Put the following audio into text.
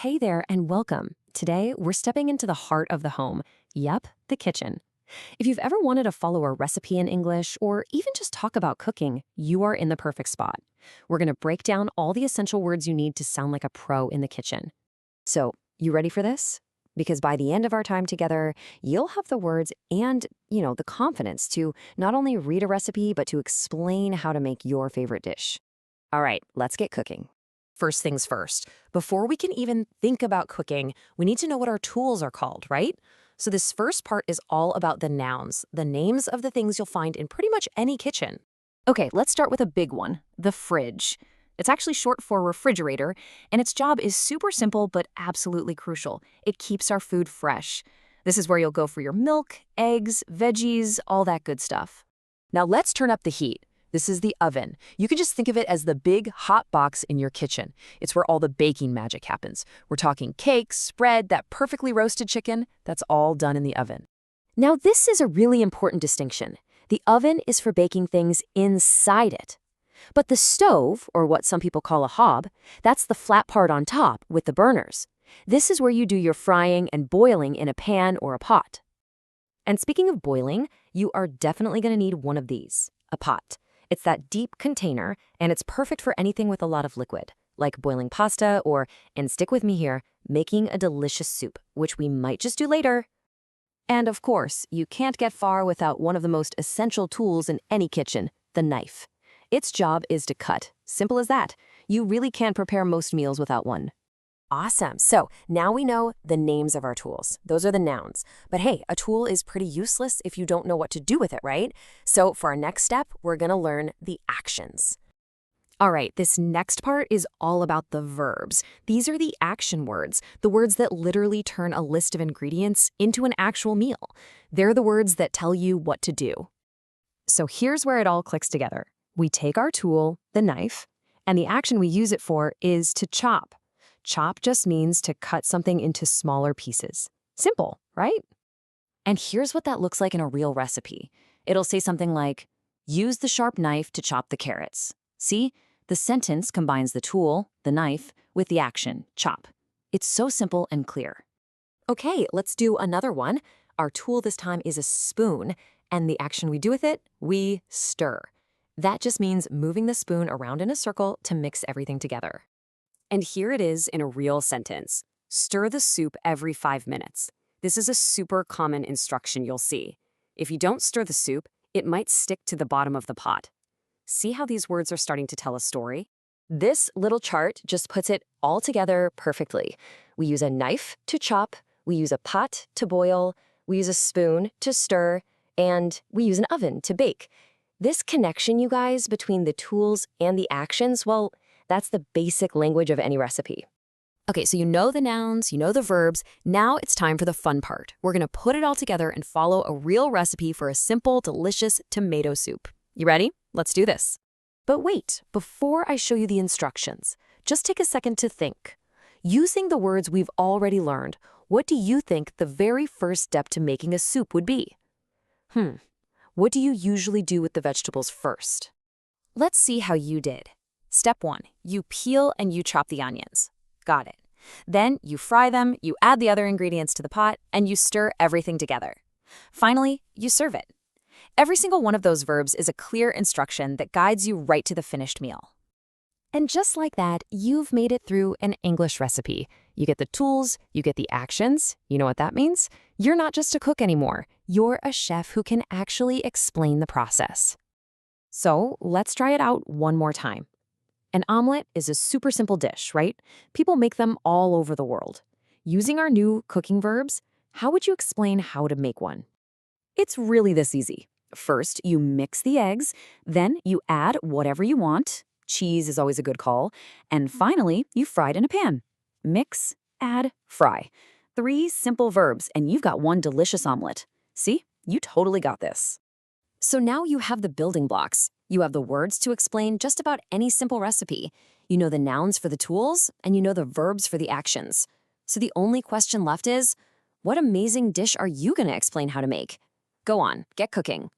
Hey there and welcome. Today, we're stepping into the heart of the home. Yep, the kitchen. If you've ever wanted to follow a recipe in English or even just talk about cooking, you are in the perfect spot. We're going to break down all the essential words you need to sound like a pro in the kitchen. So, you ready for this? Because by the end of our time together, you'll have the words and, the confidence to not only read a recipe, but to explain how to make your favorite dish. All right, let's get cooking. First things first, before we can even think about cooking, we need to know what our tools are called, right? So this first part is all about the nouns, the names of the things you'll find in pretty much any kitchen. Okay, let's start with a big one, the fridge. It's actually short for refrigerator, and its job is super simple but absolutely crucial. It keeps our food fresh. This is where you'll go for your milk, eggs, veggies, all that good stuff. Now let's turn up the heat. This is the oven. You can just think of it as the big hot box in your kitchen. It's where all the baking magic happens. We're talking cakes, bread, that perfectly roasted chicken. That's all done in the oven. Now, this is a really important distinction. The oven is for baking things inside it. But the stove, or what some people call a hob, that's the flat part on top with the burners. This is where you do your frying and boiling in a pan or a pot. And speaking of boiling, you are definitely going to need one of these, a pot. It's that deep container, and it's perfect for anything with a lot of liquid, like boiling pasta or, and stick with me here, making a delicious soup, which we might just do later. And of course, you can't get far without one of the most essential tools in any kitchen, the knife. Its job is to cut. Simple as that. You really can't prepare most meals without one. Awesome. So now we know the names of our tools. Those are the nouns. But hey, a tool is pretty useless if you don't know what to do with it, right? So for our next step, we're going to learn the actions. All right, this next part is all about the verbs. These are the action words, the words that literally turn a list of ingredients into an actual meal. They're the words that tell you what to do. So here's where it all clicks together. We take our tool, the knife, and the action we use it for is to chop. Chop just means to cut something into smaller pieces. Simple, right? And here's what that looks like in a real recipe. It'll say something like, use the sharp knife to chop the carrots. See? The sentence combines the tool, the knife, with the action, chop. It's so simple and clear. Okay, let's do another one. Our tool this time is a spoon, and the action we do with it, we stir. That just means moving the spoon around in a circle to mix everything together. And here it is in a real sentence. Stir the soup every 5 minutes. This is a super common instruction you'll see. If you don't stir the soup, it might stick to the bottom of the pot. See how these words are starting to tell a story? This little chart just puts it all together perfectly. We use a knife to chop, we use a pot to boil, we use a spoon to stir, and we use an oven to bake. This connection, you guys, between the tools and the actions, well, that's the basic language of any recipe. Okay, so you know the nouns, you know the verbs. Now it's time for the fun part. We're going to put it all together and follow a real recipe for a simple, delicious tomato soup. You ready? Let's do this. But wait, before I show you the instructions, just take a second to think. Using the words we've already learned, what do you think the very first step to making a soup would be? What do you usually do with the vegetables first? Let's see how you did. Step 1, you peel and you chop the onions. Got it. Then you fry them, you add the other ingredients to the pot, and you stir everything together. Finally, you serve it. Every single one of those verbs is a clear instruction that guides you right to the finished meal. And just like that, you've made it through an English recipe. You get the tools, you get the actions. You know what that means? You're not just a cook anymore. You're a chef who can actually explain the process. So let's try it out one more time. An omelet is a super simple dish, right? People make them all over the world. Using our new cooking verbs, how would you explain how to make one? It's really this easy. First, you mix the eggs, then you add whatever you want. Cheese is always a good call. And finally, you fry it in a pan. Mix, add, fry. 3 simple verbs, and you've got one delicious omelet. See? You totally got this. So now you have the building blocks. You have the words to explain just about any simple recipe. You know the nouns for the tools, and you know the verbs for the actions. So the only question left is, what amazing dish are you going to explain how to make? Go on, get cooking.